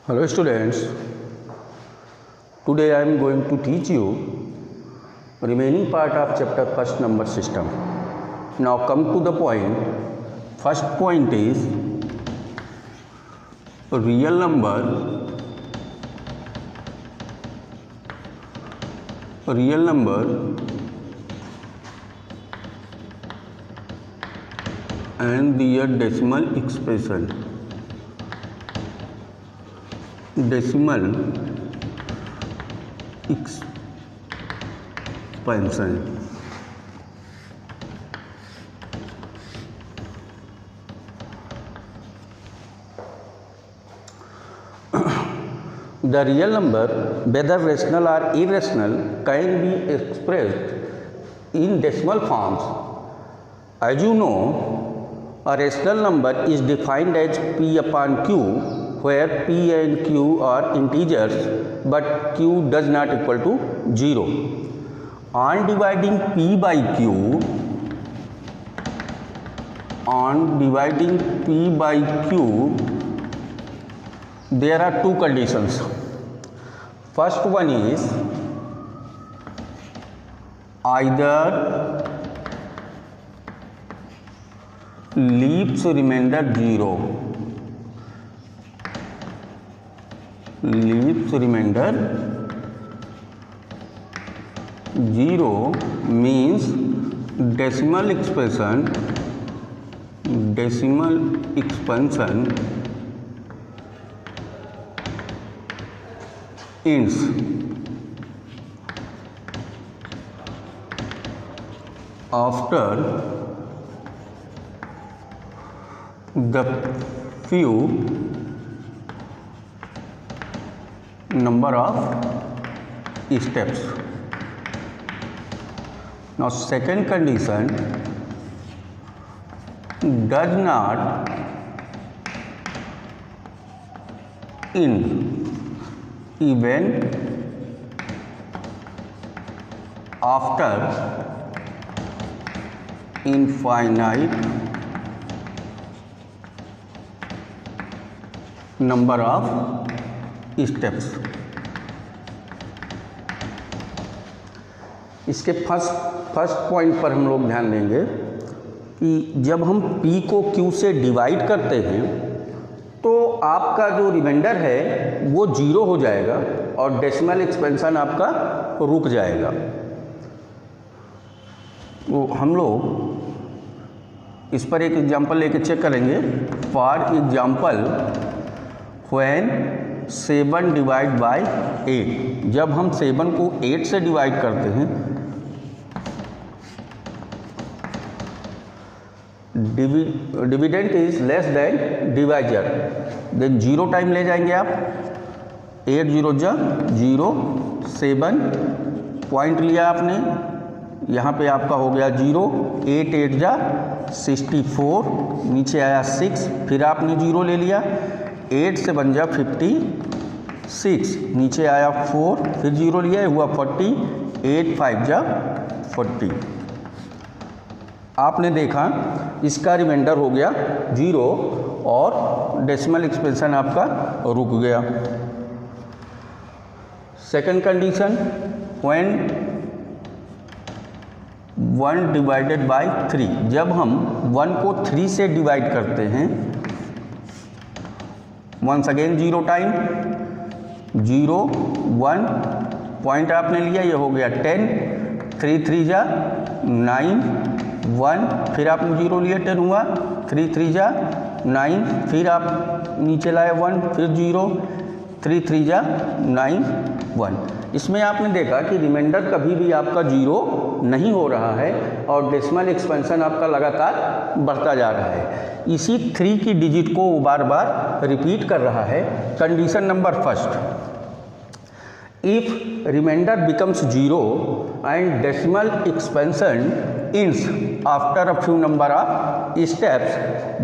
Hello students, today I am going to teach you remaining part of chapter first number system. Now come to the point. First point is real number and their decimal expansion. The real number, whether rational or irrational, can be expressed in decimal forms. As you know, a rational number is defined as p upon q, where p and q are integers, but q does not equal to 0. On dividing p by q, there are two conditions. First one is either leaves remainder 0. Leaves remainder 0 means decimal expansion ends. After the few number of steps. Now second condition, does not end even after infinite number of steps. इसके first point पर हम लोग ध्यान देंगे कि जब हम p को q से डिवाइड करते हैं तो आपका जो रिमाइंडर है वो 0 हो जाएगा और डेसिमल एक्सपेंशन आपका रुक जाएगा. तो हम लोग इस पर एक एग्जांपल लेके चेक करेंगे. For example when 7 divide by 8, जब हम 7 को 8 से डिवाइड करते हैं, dividend is less than divisor, then 0 time ले जाएंगे आप. 8 0 जा 0, 7 पॉइंट लिया आपने, यहाँ पे आपका हो गया 0. 8 8 जा 64, नीचे आया 6, फिर आपने 0 ले लिया. 8 से बन जा 56, नीचे आया 4, फिर 0 लिया, हुआ 40. 8 5 जा 40. आपने देखा इसका रिमाइंडर हो गया 0 और डेसिमल एक्सपेंशन आपका रुक गया. Second condition, when 1 divided by 3, जब हम 1 को 3 से डिवाइड करते हैं, वंस अगेन 0 टाइम, 0 1 पॉइंट आपने लिया, ये हो गया 10. 3 3 जा 9, 1 फिर आपने 0 लिया, 10 हुआ. 3 3 जा 9, फिर आप नीचे लाए 1, फिर 0. 3 3 जा 9 1. इसमें आपने देखा कि रिमाइंडर कभी भी आपका 0 नहीं हो रहा है और डेसिमल एक्सपेंशन आपका लगातार बढ़ता जा रहा है. इसी 3 की डिजिट को वो बार बार रिपीट कर रहा है. Condition number first, if remainder becomes 0 and decimal expansion ends after a few number of steps,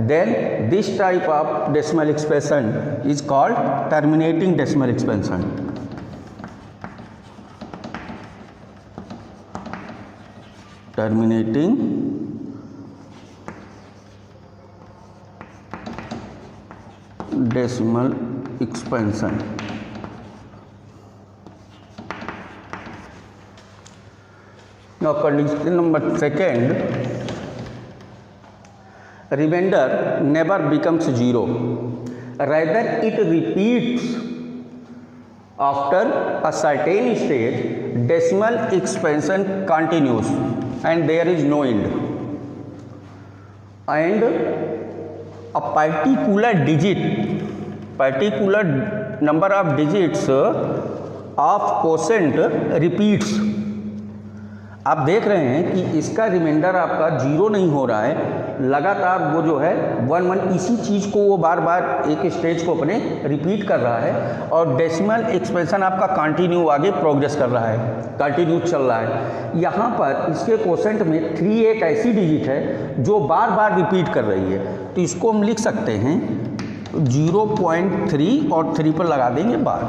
then this type of decimal expansion is called terminating decimal expansion. Terminating decimal expansion. Now condition number second, remainder never becomes zero, rather it repeats after a certain stage. Decimal expansion continues and there is no end, and a particular number of digits of quotient repeats. आप देख रहे हैं कि इसका reminder आपका zero नहीं हो रहा है, लगातार वो जो है 1 1 इसी चीज़ को वो बार बार एक स्टेज को अपने रिपीट कर रहा है, और डेसिमल एक्सपेंशन आपका कंटिन्यू आगे प्रोग्रेस कर रहा है, कंटिन्यू चल रहा है। यहाँ पर इसके कोसेंट में 3 एक ऐसी डिजिट है जो बार बार रिपीट कर रही है, तो इसको हम लिख सकते हैं 0.3 और 3 पर लगा देंगे बार।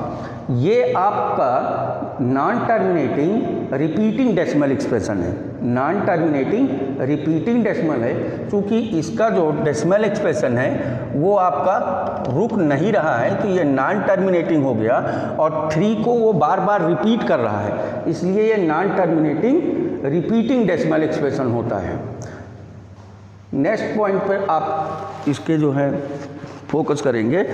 ये आपका non terminating repeating decimal expression है, नॉन टर्मिनेटिंग रिपीटिंग डेसिमल है। क्योंकि इसका जो डेसिमल एक्सप्रेशन है वो आपका रुक नहीं रहा है, तो ये नॉन टर्मिनेटिंग हो गया, और 3 को वो बार बार रिपीट कर रहा है, इसलिए ये non terminating repeating decimal expression होता है। नेक्स्ट पॉइंट पर आप इसके जो है फोकस करेंगे।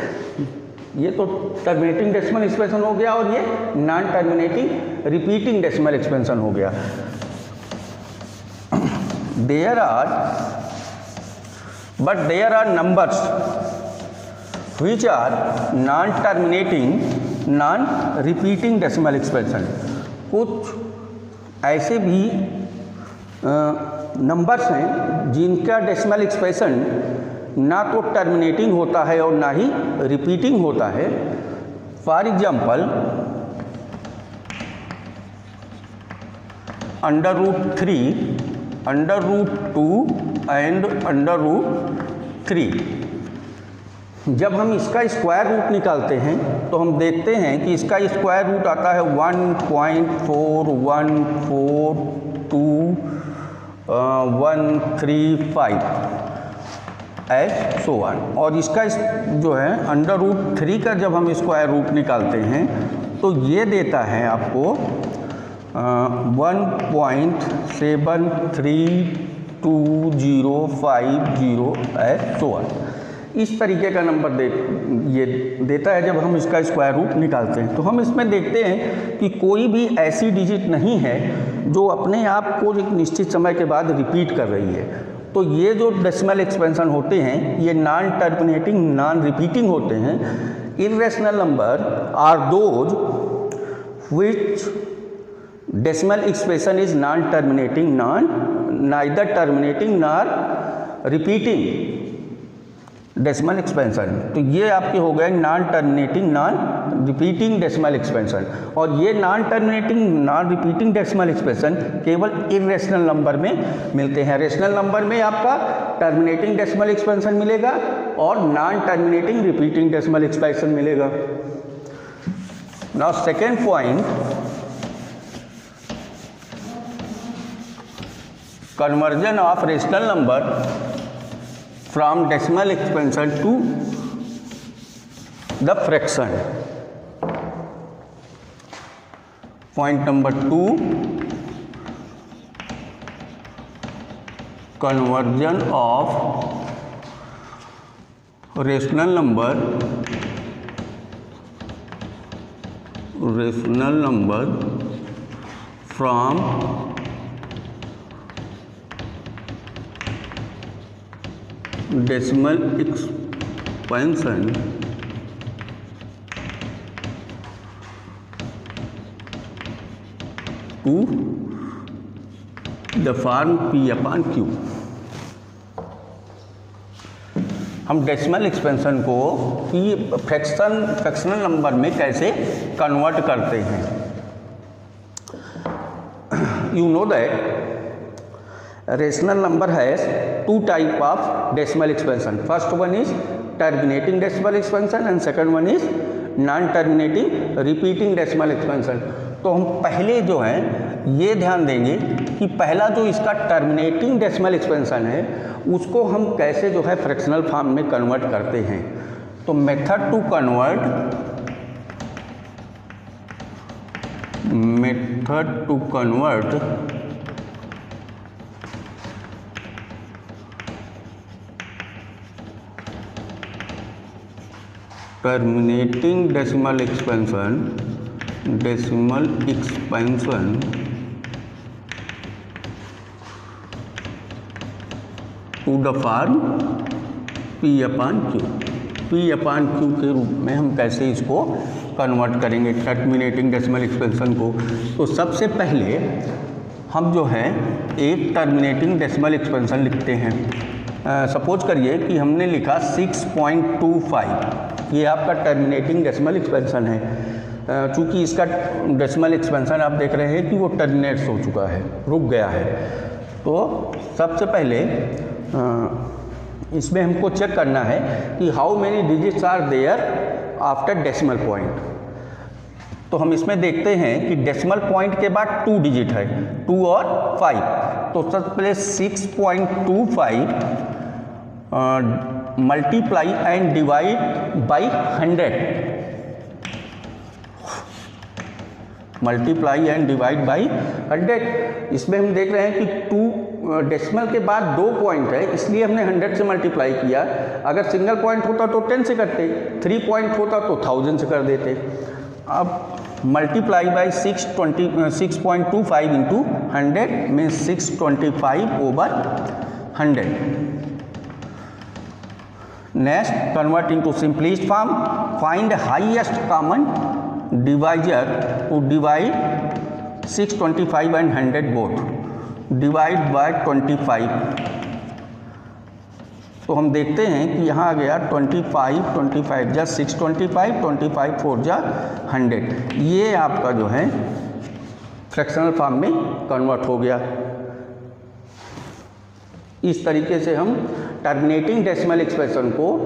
ये तो टर्मिनेटिंग डेसिमल एक्सपेंशन हो गया, और ये non terminating repeating decimal expansion हो गया। There are numbers which are non terminating non repeating decimal expansion. कुछ ऐसे भी नंबर्स हैं जिनका डेसिमल एक्सपेंशन ना तो टर्मिनेटिंग होता है और ना ही रिपीटिंग होता है। For example √3, √2 and √3। जब हम इसका स्क्वायर रूट निकालते हैं तो हम देखते हैं कि इसका स्क्वायर रूट आता है 1.4142 एज सो वन, और इसका जो है √3 का जब हम स्क्वायर रूट निकालते हैं तो ये देता है आपको 1.732050 एज सो वन। इस तरीके का नंबर ये देता है जब हम इसका स्क्वायर रूट निकालते हैं। तो हम इसमें देखते हैं कि कोई भी ऐसी डिजिट नहीं है जो अपने आप को एक निश्चित समय के बाद रिपीट कर रही है। तो ये जो डेसिमल एक्सपेंशन होते हैं ये नॉन टर्मिनेटिंग नॉन रिपीटिंग होते हैं। Irrational number are those which decimal expression is non terminating neither terminating nor repeating decimal expansion. तो ये आपके हो गए non terminating non repeating decimal expansion, और ये non terminating non repeating decimal expansion केवल इर्रेशनल नंबर में मिलते हैं। रेशनल नंबर में आपका टर्मिनेटिंग डेसिमल एक्सपेंशन मिलेगा और non terminating repeating decimal expansion मिलेगा। Now second point, conversion of rational number from decimal expansion to the fraction. Point number 2, conversion of rational number from decimal expansion to the form P/Q। हम decimal expansion को fractional number में कैसे convert करते हैं। You know that rational number has 2 type of decimal expansion. First one is terminating decimal expansion and second one is non terminating repeating decimal expansion. तो हम पहले जो है ये ध्यान देंगे कि पहला जो इसका टर्मिनेटिंग डेसिमल एक्सपेंशन है उसको हम कैसे जो है फ्रैक्शनल फॉर्म में कन्वर्ट करते हैं। तो method to convert terminating decimal expansion to the form P/Q के रूप में हम कैसे इसको कन्वर्ट करेंगे टर्मिनेटिंग डेसिमल एक्सपेंशन को। तो सबसे पहले हम जो है एक टर्मिनेटिंग डेसिमल एक्सपेंशन लिखते हैं। सपोज करिए कि हमने लिखा 6.25, ये आपका टर्मिनेटिंग डेसिमल एक्सपेंशन है। चूँकि इसका डेसिमल एक्सपेंशन आप देख रहे हैं कि वो टर्मिनेट हो चुका है, रुक गया है। तो सबसे पहले इसमें हमको चेक करना है कि how many digits are there after decimal point. तो हम इसमें देखते हैं कि डेसिमल पॉइंट के बाद 2 डिजिट है, 2 और 5। तो सबसे पहले 6.25 multiply and divide by 100, multiply and divide by 100। इसमें हम देख रहे हैं कि 2 डेसिमल के बाद 2 पॉइंट है, इसलिए हमने 100 से मल्टीप्लाई किया। अगर सिंगल पॉइंट होता तो 10 से करते, 3 पॉइंट होता तो 1000 से कर देते। अब multiply by 6.25 into 100 means 625/100। Next convert into simplest form, find highest common divisor to divide 625 and 100 both, divide by 25। तो हम देखते हैं कि यहाँ आ गया 25 जा 625, 25 4 जा 100। ये आपका जो है फ्रैक्शनल फॉर्म में कन्वर्ट हो गया। इस तरीके से हम टर्मिनेटिंग डेसिमल एक्सप्रेशन को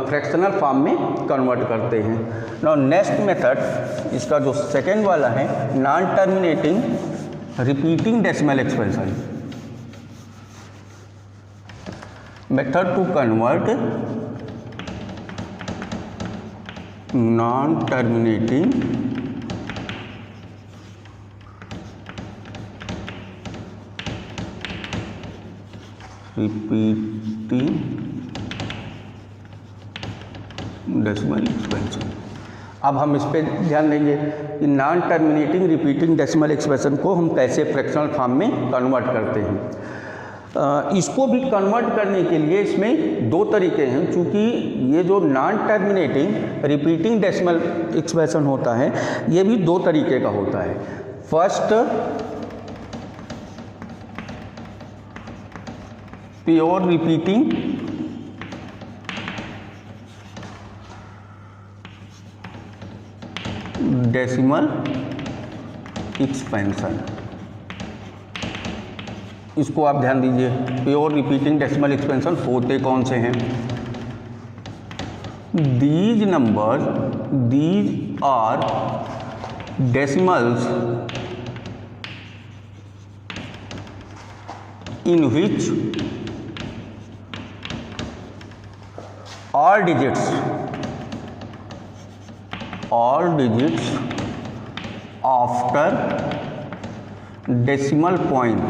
फ्रैक्शनल फॉर्म में कन्वर्ट करते हैं। नाउ नेक्स्ट मेथड, इसका जो सेकेंड वाला है, non terminating repeating decimal expansion. Method to convert non terminating repeating decimal expansion. अब हम इस पे ध्यान देंगे कि non terminating repeating decimal expression को हम कैसे फ्रैक्शनल फॉर्म में कन्वर्ट करते हैं। इसको भी कन्वर्ट करने के लिए इसमें 2 तरीके हैं। चूँकि ये जो non terminating repeating decimal expression होता है, ये भी 2 तरीके का होता है। First, pure repeating decimal expansion. इसको आप ध्यान दीजिए, प्योर रिपीटिंग डेसिमल एक्सपेंशन होते कौन से हैं? These number, these are decimals in which all digits after decimal point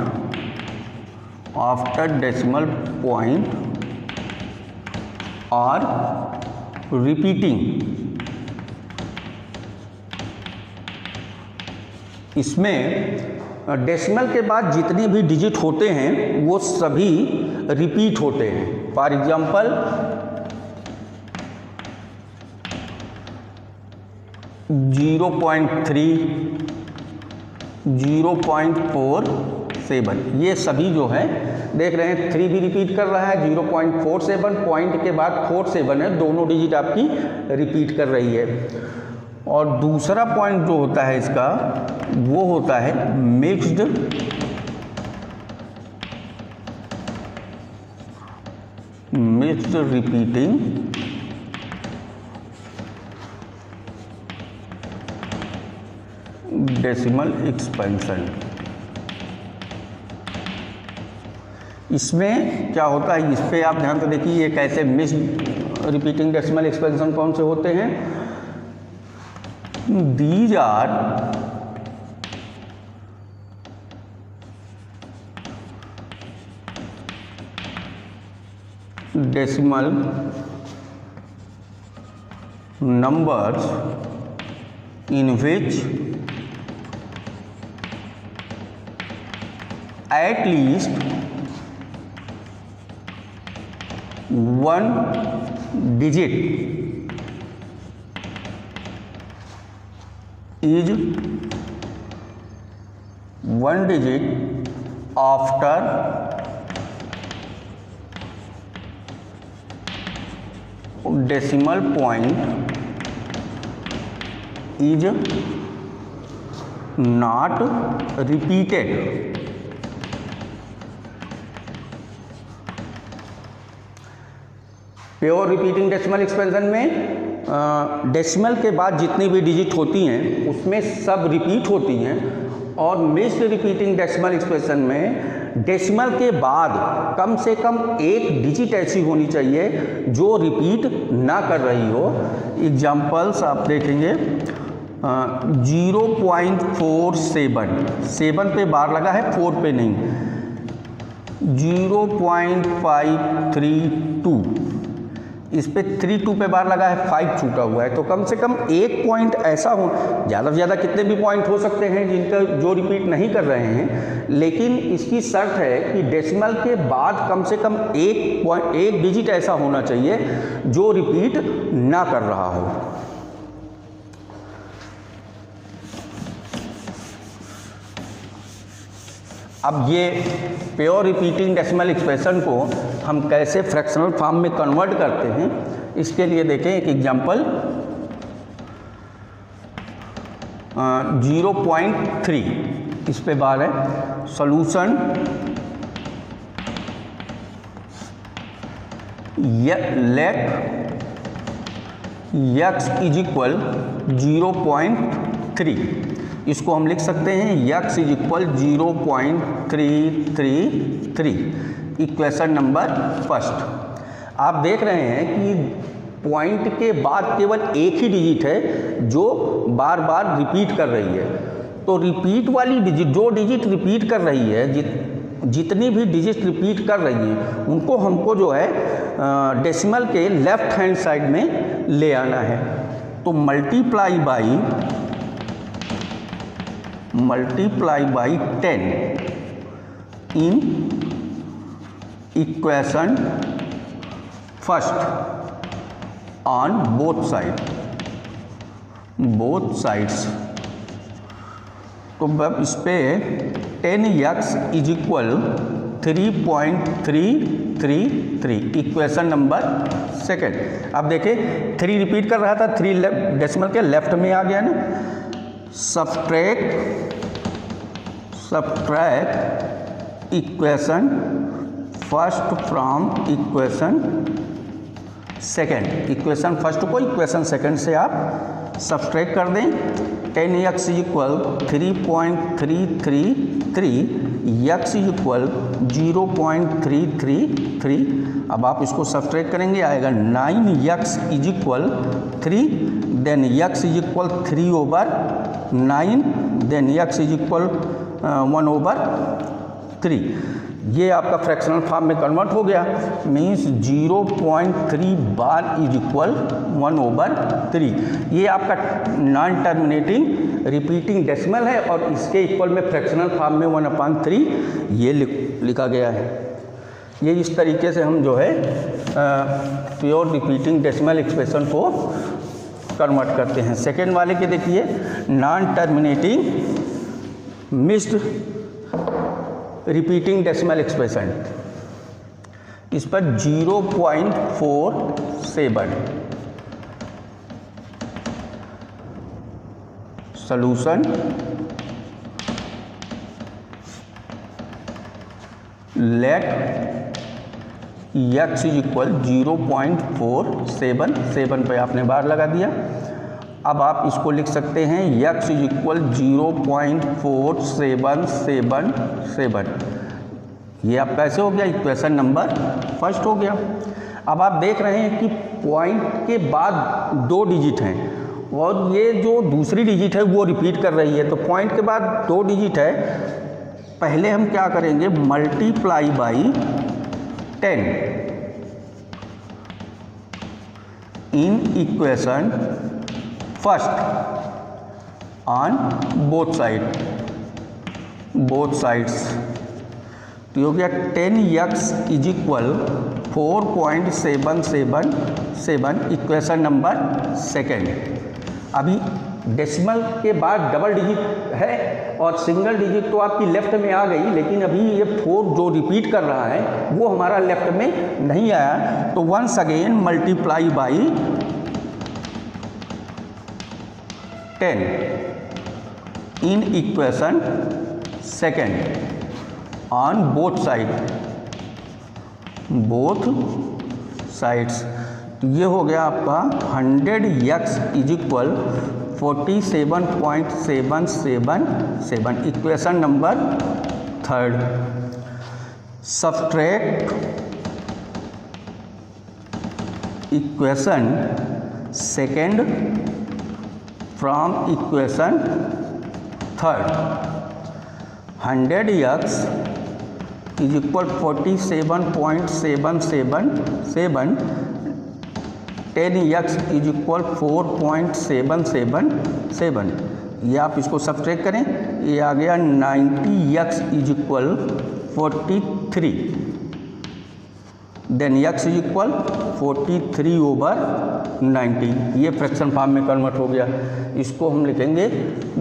are repeating। इसमें डेसिमल के बाद जितने भी डिजिट होते हैं वो सभी रिपीट होते हैं। फॉर एग्जाम्पल 0.3, 0.47, ये सभी जो है देख रहे हैं 3 भी रिपीट कर रहा है, 0.47 पॉइंट के बाद 47 है, दोनों डिजिट आपकी रिपीट कर रही है। और दूसरा पॉइंट जो होता है इसका, वो होता है मिक्स्ड रिपीटिंग डेसिमल एक्सपेंशन। इसमें क्या होता है, इस पर आप ध्यान से देखिए ये कैसे रिपीटिंग डेसिमल एक्सपेंशन कौन से होते हैं? These are decimal numbers in which at least one digit is one digit after decimal point is not repeated. Pure repeating decimal expansion में डेसिमल के बाद जितनी भी डिजिट होती हैं उसमें सब रिपीट होती हैं, और मिक्स्ड रिपीटिंग डेसिमल एक्सपेंशन में डेसिमल के बाद कम से कम एक डिजिट ऐसी होनी चाहिए जो रिपीट ना कर रही हो। एग्जाम्पल्स आप देखेंगे 0.47, 7 पे बार लगा है, 4 पे नहीं। 0.532, इस पे 32 पे बार लगा है, 5 छूटा हुआ है। तो कम से कम एक पॉइंट ऐसा हो, ज़्यादा से ज़्यादा कितने भी पॉइंट हो सकते हैं जिनका जो रिपीट नहीं कर रहे हैं, लेकिन इसकी शर्त है कि डेसिमल के बाद कम से कम एक डिजिट ऐसा होना चाहिए जो रिपीट ना कर रहा हो। अब ये प्योर रिपीटिंग डेसिमल एक्सप्रेशन को हम कैसे फ्रैक्शनल फॉर्म में कन्वर्ट करते हैं, इसके लिए देखें एक एग्जांपल। 0.3 इस पे बार है। Solution let x is equal 0.3, इसको हम लिख सकते हैं x is equal 0.333, equation number first. आप देख रहे हैं कि पॉइंट के बाद केवल एक ही डिजिट है जो बार बार रिपीट कर रही है। तो रिपीट वाली डिजिट, जो डिजिट रिपीट कर रही है, जितनी भी डिजिट रिपीट कर रही हैं उनको हमको जो है डेसिमल के लेफ्ट हैंड साइड में ले आना है। तो multiply by 10 in equation first on both sides. तो अब इस पे 10x is equal 3.333, equation number second. अब देखिए 3 रिपीट कर रहा था, 3 डेसिमल के लेफ्ट में आ गया ना। Subtract equation first from equation second. Equation first को इक्वेशन सेकेंड से आप सब्ट्रैक्ट कर दें। 10x is equal 3.333, x is equal 0.333। अब आप इसको सब्ट्रैक्ट करेंगे, आएगा 9x is equal 3, then x is equal 3/9, then x is equal 1/3। ये आपका फ्रैक्शनल फॉर्म में कन्वर्ट हो गया। Means 0.3 bar is equal 1/3। ये आपका नॉन टर्मिनेटिंग रिपीटिंग डेसिमल है और इसके इक्वल में फ्रैक्शनल फॉर्म में 1/3 ये लिखा गया है। ये इस तरीके से हम जो है प्योर रिपीटिंग डेसिमल एक्सप्रेशन को कन्वर्ट करते हैं। सेकेंड वाले के देखिए, non terminating mixed repeating decimal expression, इस पर 0.47। Solution let x is equal 0.47, 7 पे आपने बार लगा दिया। अब आप इसको लिख सकते हैं x इज इक्वल 0.4777। ये आपका ऐसे हो गया, इक्वेशन नंबर फर्स्ट हो गया। अब आप देख रहे हैं कि पॉइंट के बाद 2 डिजिट हैं और ये जो दूसरी डिजिट है वो रिपीट कर रही है, तो पॉइंट के बाद 2 डिजिट है, पहले हम क्या करेंगे, multiply by 10 in equation first on both sides. तो हो गया 10x is equal 4.777 equation number second. अभी डेसिमल के बाद डबल डिजिट है और सिंगल डिजिट तो आपकी लेफ्ट में आ गई, लेकिन अभी ये 4 जो रिपीट कर रहा है वो हमारा लेफ्ट में नहीं आया, तो once again multiply by 10 in equation second on both sides. तो ये हो गया आपका 100x is equal 47.777 equation number third. Subtract equation second from equation third. 100x is equal 47.777, 10x is equal 4.777। ये आप इसको सब्ट्रैक्ट करें, ये आ गया 90x is equal 43, then x is equal 43/90। ये फ्रैक्शन फॉर्म में कन्वर्ट हो गया। इसको हम लिखेंगे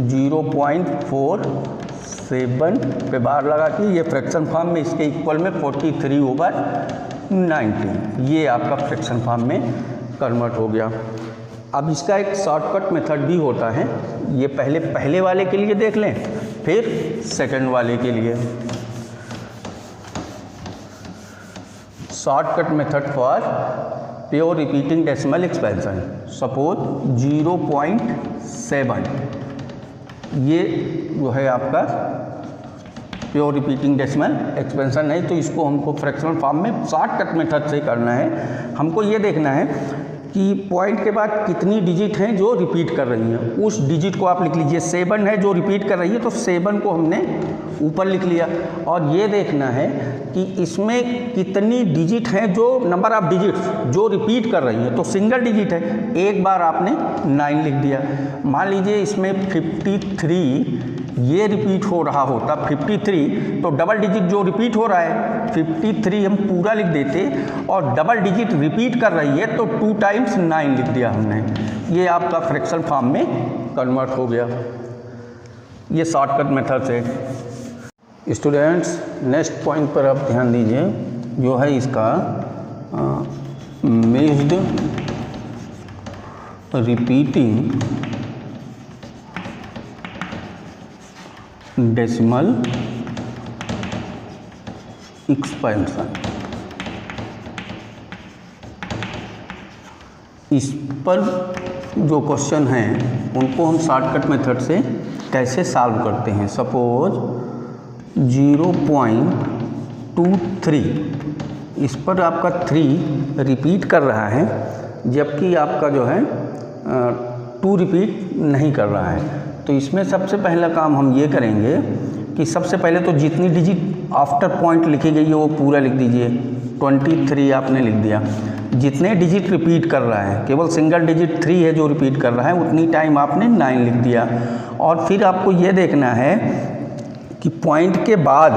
0.47 पे बार लगा के, ये फ्रैक्शन फॉर्म में इसके इक्वल में 43/90, ये आपका फ्रैक्शन फॉर्म में कन्वर्ट हो गया। अब इसका एक शॉर्टकट मेथड भी होता है, ये पहले वाले के लिए देख लें, फिर सेकंड वाले के लिए। Shortcut method for pure repeating decimal expansion. Suppose 0.7 ये जो है आपका प्योर रिपीटिंग डेसिमल एक्सपेंशन है, तो इसको हमको फ्रैक्शनल फॉर्म में शॉर्टकट मेथड से करना है। हमको ये देखना है कि पॉइंट के बाद कितनी डिजिट हैं जो रिपीट कर रही हैं, उस डिजिट को आप लिख लीजिए। 7 है जो रिपीट कर रही है, तो 7 को हमने ऊपर लिख लिया। और ये देखना है कि इसमें कितनी डिजिट हैं, जो नंबर ऑफ डिजिट्स जो रिपीट कर रही है, तो सिंगल डिजिट है, एक बार आपने 9 लिख दिया। मान लीजिए इसमें 53 ये रिपीट हो रहा होता 53, तो डबल डिजिट जो रिपीट हो रहा है 53 हम पूरा लिख देते, और डबल डिजिट रिपीट कर रही है तो 2 टाइम्स 9 लिख दिया हमने। ये आपका फ्रैक्शन फॉर्म में कन्वर्ट हो गया, ये शॉर्टकट मेथड से। स्टूडेंट्स नेक्स्ट पॉइंट पर आप ध्यान दीजिए, जो है इसका मिक्स्ड रिपीटिंग डेसिमल एक्सपेंशन। इस पर जो क्वेश्चन हैं उनको हम शॉर्टकट मेथड से कैसे सॉल्व करते हैं। सपोज 0.23 इस पर आपका 3 रिपीट कर रहा है, जबकि आपका जो है 2 रिपीट नहीं कर रहा है। तो इसमें सबसे पहला काम हम ये करेंगे कि सबसे पहले तो जितनी डिजिट आफ्टर पॉइंट लिखी गई है वो पूरा लिख दीजिए। 23 आपने लिख दिया। जितने डिजिट रिपीट कर रहा है, केवल सिंगल डिजिट 3 है जो रिपीट कर रहा है, उतनी टाइम आपने 9 लिख दिया। और फिर आपको ये देखना है कि पॉइंट के बाद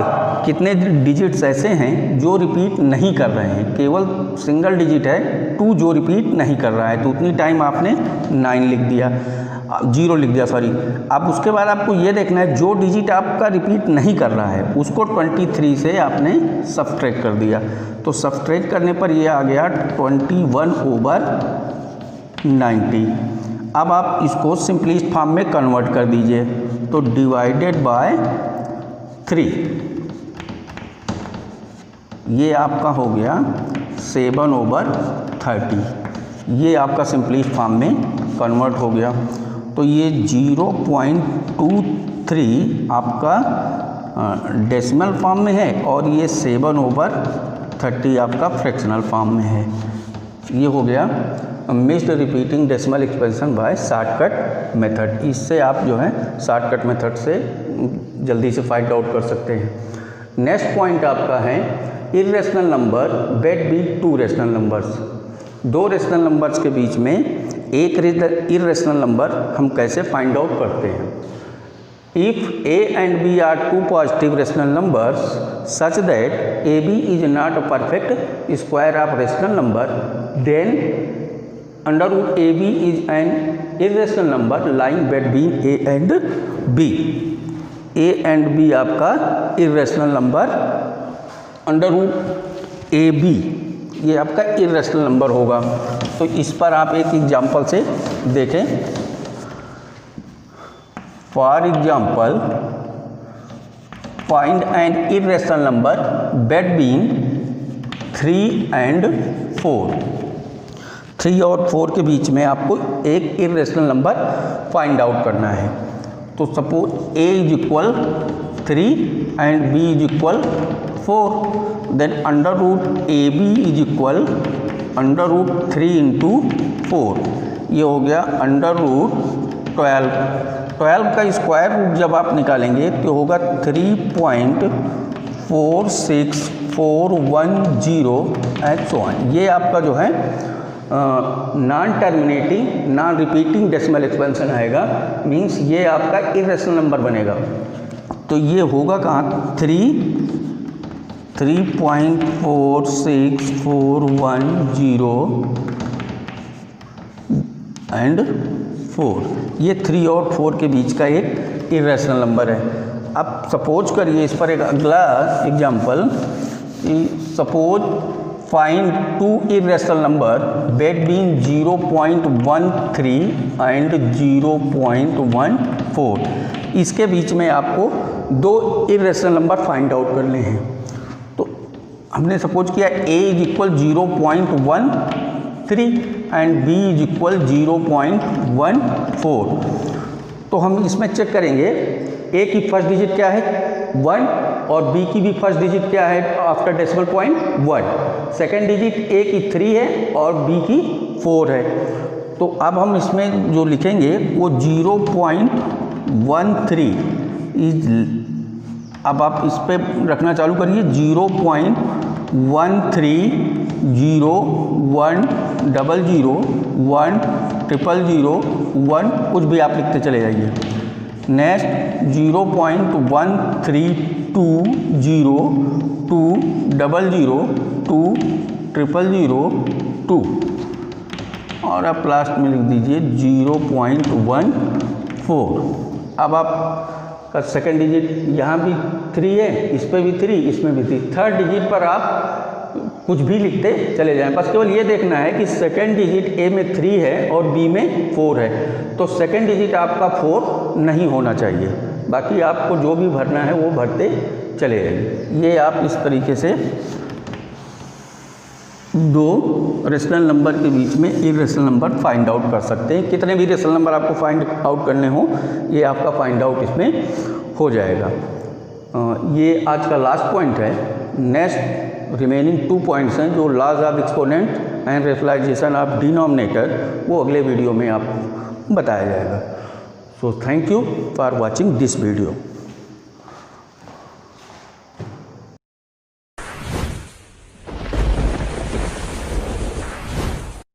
कितने डिजिट्स ऐसे हैं जो रिपीट नहीं कर रहे हैं, केवल सिंगल डिजिट है 2 जो रिपीट नहीं कर रहा है, तो उतनी टाइम आपने 9 लिख दिया, 0 लिख दिया सॉरी। अब उसके बाद आपको ये देखना है जो डिजिट आपका रिपीट नहीं कर रहा है उसको 23 से आपने सब्ट्रैक्ट कर दिया। तो सब्ट्रैक्ट करने पर ये आ गया 21/90। अब आप इसको सिंपलिस्ट फॉर्म में कन्वर्ट कर दीजिए, तो डिवाइडेड बाय 3, ये आपका हो गया 7/30। ये आपका सिंपलिस्ट फॉर्म में कन्वर्ट हो गया। तो ये 0.23 आपका डेसिमल फॉर्म में है और ये 7/30 आपका फ्रैक्शनल फॉर्म में है। ये हो गया missed repeating decimal expansion by shortcut method. इससे आप जो है शॉर्टकट मेथड से जल्दी से फाइंड आउट कर सकते हैं। नेक्स्ट पॉइंट आपका है irrational number between two rational numbers. दो रेशनल नंबर्स के बीच में एक इर्रेशनल नंबर हम कैसे फाइंड आउट करते हैं। If A and B are two positive rational numbers such that AB is not a perfect square of rational number, then under root AB is an irrational number lying between A and B. A and B आपका irrational number under root AB ये आपका irrational number होगा। तो इस पर आप एक example से देखें। For example, find an irrational number between 3 and 4। 3 और 4 के बीच में आपको एक इर्रेशनल नंबर फाइंड आउट करना है। तो suppose A is equal 3 and B is equal 4, then under root A B is equal under root 3 into 4, ये हो गया अंडर रूट 12। 12 का स्क्वायर रूट जब आप निकालेंगे तो होगा 3.4641 एंड सो ऑन। ये आपका जो है non terminating non repeating decimal expansion आएगा, मींस ये आपका इर्रेशनल नंबर बनेगा। तो ये होगा कहाँ 3.4641 एंड 4, ये 3 और 4 के बीच का एक इर्रेशनल नंबर है। अब सपोज करिए इस पर एक अगला एग्जांपल कि suppose find two irrational number between 0.13 and 0.14। इसके बीच में आपको दो इर्रेशनल नंबर फाइंड आउट करने हैं। तो हमने सपोज किया A is equal 0.13 and B is equal 0.14। तो हम इसमें चेक करेंगे A की फर्स्ट डिजिट क्या है 1 और B की भी फर्स्ट डिजिट क्या है after decimal point 1। Second digit A की 3 है और B की 4 है। तो अब हम इसमें जो लिखेंगे वो 0.13 इज, अब आप इस पर रखना चालू करिए 0.1301001001 कुछ भी आप लिखते चले जाइए। नेक्स्ट 0.132020200002 और आप लास्ट में लिख दीजिए 0.14। अब आप का सेकेंड डिजिट यहाँ भी 3 है, इस पर भी 3, इसमें भी 3। थर्ड डिजिट पर आप कुछ भी लिखते चले जाएं, बस केवल ये देखना है कि सेकेंड डिजिट A में 3 है और B में 4 है। तो सेकेंड डिजिट आपका 4 नहीं होना चाहिए, बाकी आपको जो भी भरना है वो भरते चले जाइए। ये आप इस तरीके से दो रेशनल नंबर के बीच में इर्रेशनल नंबर फाइंड आउट कर सकते हैं। कितने भी रेशनल नंबर आपको फाइंड आउट करने हो ये आपका फाइंड आउट इसमें हो जाएगा। ये आज का लास्ट पॉइंट है। नेक्स्ट रिमेनिंग 2 पॉइंट्स हैं जो laws of exponent and rationalisation of denominator, वो अगले वीडियो में आपको बताया जाएगा। So thank you for watching this video.